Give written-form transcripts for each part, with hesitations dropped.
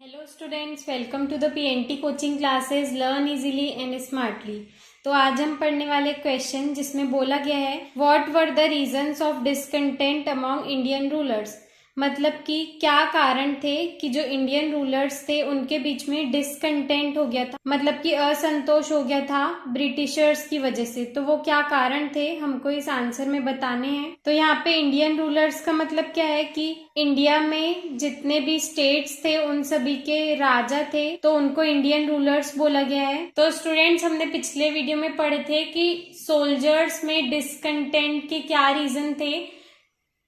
Hello students, welcome to the PNT coaching classes learn easily and smartly. तो आज हम पढ़ने वाले क्वेश्चन जिसमें बोला गया है what were the reasons of discontent among Indian rulers. मतलब कि क्या कारण थे कि जो इंडियन रूलर्स थे उनके बीच में डिसकंटेंट हो गया था, मतलब कि असंतोष हो गया था ब्रिटिशर्स की वजह से। तो वो क्या कारण थे हमको इस आंसर में बताने हैं। तो यहाँ पे इंडियन रूलर्स का मतलब क्या है कि इंडिया में जितने भी स्टेट्स थे उन सभी के राजा थे, तो उनको इंडियन रूलर्स बोला गया है। तो स्टूडेंट्स, हमने पिछले वीडियो में पढ़े थे कि सोल्जर्स में डिसकंटेंट के क्या रीजन थे।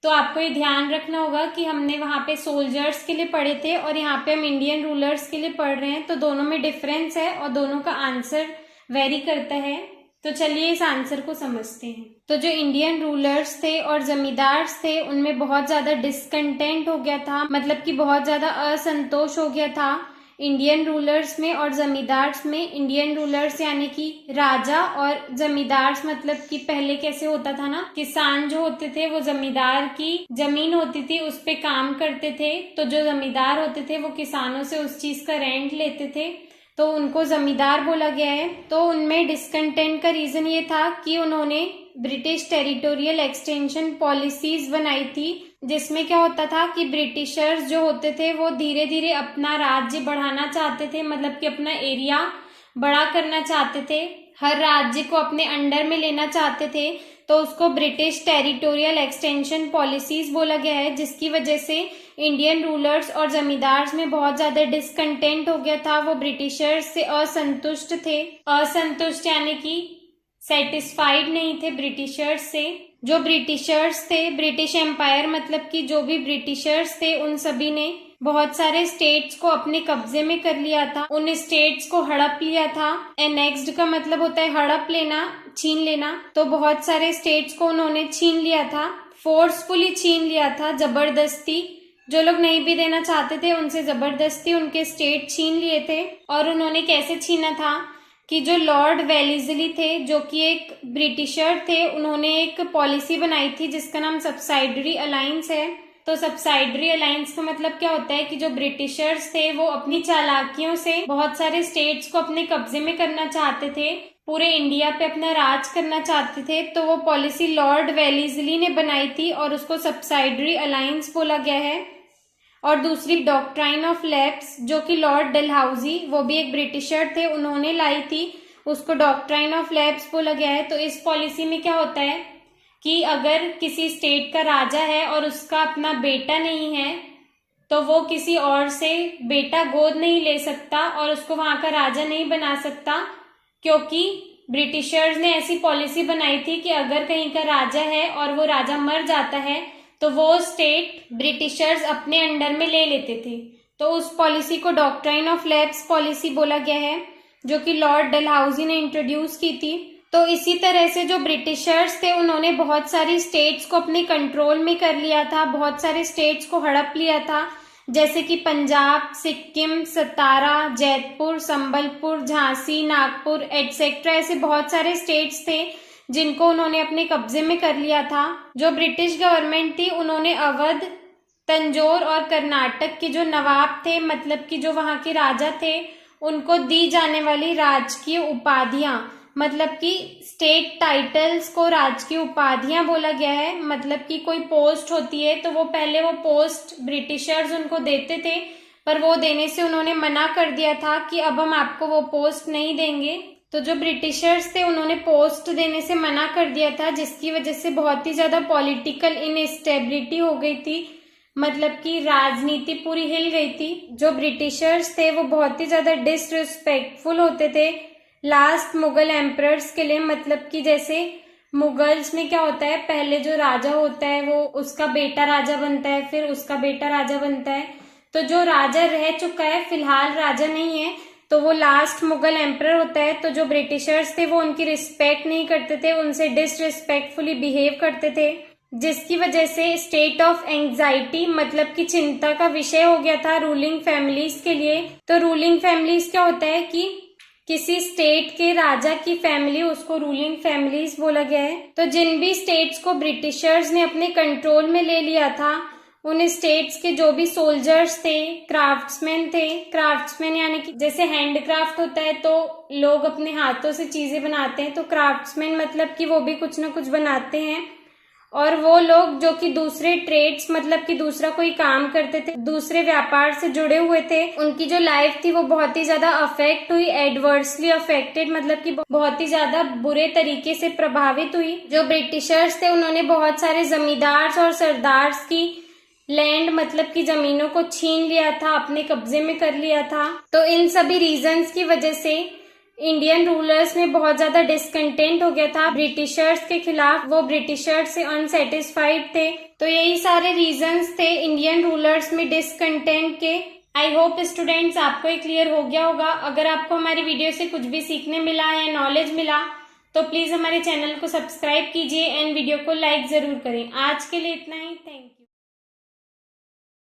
तो आपको ये ध्यान रखना होगा कि हमने वहां पे सोल्जर्स के लिए पढ़े थे और यहाँ पे हम इंडियन रूलर्स के लिए पढ़ रहे हैं, तो दोनों में डिफरेंस है और दोनों का आंसर वेरी करता है। तो चलिए इस आंसर को समझते हैं। तो जो इंडियन रूलर्स थे और जमींदार्स थे उनमें बहुत ज्यादा डिसकंटेंट हो गया था, मतलब कि बहुत ज्यादा असंतोष हो गया था इंडियन रूलर्स में और जमींदार्स में। इंडियन रूलर्स यानी कि राजा और जमींदार्स, मतलब कि पहले कैसे होता था ना, किसान जो होते थे वो जमींदार की जमीन होती थी उस पे काम करते थे, तो जो जमींदार होते थे वो किसानों से उस चीज का रेंट लेते थे, तो उनको जमींदार बोला गया है। तो उनमें डिसकंटेंट का रीजन ये था कि उन्होंने ब्रिटिश टेरिटोरियल एक्सटेंशन पॉलिसीज बनाई थी, जिसमें क्या होता था कि ब्रिटिशर्स जो होते थे वो धीरे धीरे अपना राज्य बढ़ाना चाहते थे, मतलब कि अपना एरिया बड़ा करना चाहते थे, हर राज्य को अपने अंडर में लेना चाहते थे। तो उसको ब्रिटिश टेरिटोरियल एक्सटेंशन पॉलिसीज बोला गया है, जिसकी वजह से इंडियन रूलर्स और जमींदार्स में बहुत ज्यादा डिसकंटेंट हो गया था। वो ब्रिटिशर्स से असंतुष्ट थे, असंतुष्ट यानी कि सेटिस्फाइड नहीं थे ब्रिटिशर्स से। जो ब्रिटिशर्स थे, ब्रिटिश एम्पायर, मतलब कि जो भी ब्रिटिशर्स थे उन सभी ने बहुत सारे स्टेट्स को अपने कब्जे में कर लिया था, उन स्टेट्स को हड़प लिया था। एनेक्स्ड का मतलब होता है हड़प लेना, छीन लेना। तो बहुत सारे स्टेट्स को उन्होंने छीन लिया था, फोर्सफुली छीन लिया था, जबरदस्ती। जो लोग नहीं भी देना चाहते थे उनसे जबरदस्ती उनके स्टेट छीन लिए थे। और उन्होंने कैसे छीना था कि जो लॉर्ड वेलेस्ली थे, जो कि एक ब्रिटिशर थे, उन्होंने एक पॉलिसी बनाई थी जिसका नाम सब्सिडरी अलायंस है। तो सब्सिडरी अलायंस का मतलब क्या होता है कि जो ब्रिटिशर्स थे वो अपनी चालाकियों से बहुत सारे स्टेट्स को अपने कब्जे में करना चाहते थे, पूरे इंडिया पे अपना राज करना चाहते थे। तो वो पॉलिसी लॉर्ड वेलेस्ली ने बनाई थी और उसको सब्सिडरी अलायंस बोला गया है। और दूसरी डॉक्ट्राइन ऑफ लैप्स, जो कि लॉर्ड डलहौजी, वो भी एक ब्रिटिशर थे, उन्होंने लाई थी, उसको डॉक्ट्राइन ऑफ लैप्स बोला गया है। तो इस पॉलिसी में क्या होता है कि अगर किसी स्टेट का राजा है और उसका अपना बेटा नहीं है तो वो किसी और से बेटा गोद नहीं ले सकता और उसको वहां का राजा नहीं बना सकता, क्योंकि ब्रिटिशर्स ने ऐसी पॉलिसी बनाई थी कि अगर कहीं का राजा है और वो राजा मर जाता है तो वो स्टेट ब्रिटिशर्स अपने अंडर में ले लेते थे। तो उस पॉलिसी को डॉक्ट्राइन ऑफ लैप्स पॉलिसी बोला गया है, जो कि लॉर्ड डलहौजी ने इंट्रोड्यूस की थी। तो इसी तरह से जो ब्रिटिशर्स थे उन्होंने बहुत सारी स्टेट्स को अपने कंट्रोल में कर लिया था, बहुत सारे स्टेट्स को हड़प लिया था, जैसे कि पंजाब, सिक्किम, सतारा, जयपुर, संबलपुर, झांसी, नागपुर एटसेट्रा। ऐसे बहुत सारे स्टेट्स थे जिनको उन्होंने अपने कब्जे में कर लिया था। जो ब्रिटिश गवर्नमेंट थी उन्होंने अवध, तंजौर और कर्नाटक के जो नवाब थे, मतलब कि जो वहां के राजा थे, उनको दी जाने वाली राजकीय उपाधियां, मतलब कि स्टेट टाइटल्स को राजकीय उपाधियां बोला गया है। मतलब कि कोई पोस्ट होती है तो वो पहले वो पोस्ट ब्रिटिशर्स उनको देते थे, पर वो देने से उन्होंने मना कर दिया था कि अब हम आपको वो पोस्ट नहीं देंगे। तो जो ब्रिटिशर्स थे उन्होंने पोस्ट देने से मना कर दिया था, जिसकी वजह से बहुत ही ज्यादा पॉलिटिकल इनस्टेबिलिटी हो गई थी, मतलब कि राजनीति पूरी हिल गई थी। जो ब्रिटिशर्स थे वो बहुत ही ज्यादा डिसरिस्पेक्टफुल होते थे लास्ट मुगल एम्परर्स के लिए। मतलब कि जैसे मुगल्स में क्या होता है, पहले जो राजा होता है वो उसका बेटा राजा बनता है, फिर उसका बेटा राजा बनता है। तो जो राजा रह चुका है, फिलहाल राजा नहीं है, तो वो लास्ट मुगल एम्परर होता है। तो जो ब्रिटिशर्स थे वो उनकी रिस्पेक्ट नहीं करते थे, उनसे डिसरिस्पेक्टफुली बिहेव करते थे, जिसकी वजह से स्टेट ऑफ एंजाइटी, मतलब कि चिंता का विषय हो गया था रूलिंग फैमिलीज के लिए। तो रूलिंग फैमिलीज क्या होता है कि किसी स्टेट के राजा की फैमिली, उसको रूलिंग फैमिलीज बोला गया है। तो जिन भी स्टेट्स को ब्रिटिशर्स ने अपने कंट्रोल में ले लिया था उन स्टेट्स के जो भी सोल्जर्स थे, क्राफ्ट्समैन थे, क्राफ्ट्समैन यानी कि जैसे हैंडक्राफ्ट होता है तो लोग अपने हाथों से चीजें बनाते हैं, तो क्राफ्ट्समैन मतलब कि वो भी कुछ ना कुछ बनाते हैं। और वो लोग जो कि दूसरे ट्रेड्स मतलब कि दूसरा कोई काम करते थे, दूसरे व्यापार से जुड़े हुए थे, उनकी जो लाइफ थी वो बहुत ही ज्यादा अफेक्ट हुई, एडवर्सली अफेक्टेड मतलब कि बहुत ही ज्यादा बुरे तरीके से प्रभावित हुई। जो ब्रिटिशर्स थे उन्होंने बहुत सारे जमींदार्स और सरदार्स की लैंड मतलब की जमीनों को छीन लिया था, अपने कब्जे में कर लिया था। तो इन सभी रीजंस की वजह से इंडियन रूलर्स में बहुत ज्यादा डिसकंटेंट हो गया था ब्रिटिशर्स के खिलाफ, वो ब्रिटिशर्स से अनसेटिस्फाइड थे। तो यही सारे रीजंस थे इंडियन रूलर्स में डिसकंटेंट के। आई होप स्टूडेंट्स आपको ये क्लियर हो गया होगा। अगर आपको हमारी वीडियो से कुछ भी सीखने मिला या नॉलेज मिला तो प्लीज हमारे चैनल को सब्सक्राइब कीजिए एंड वीडियो को लाइक जरूर करें। आज के लिए इतना ही, थैंक यू।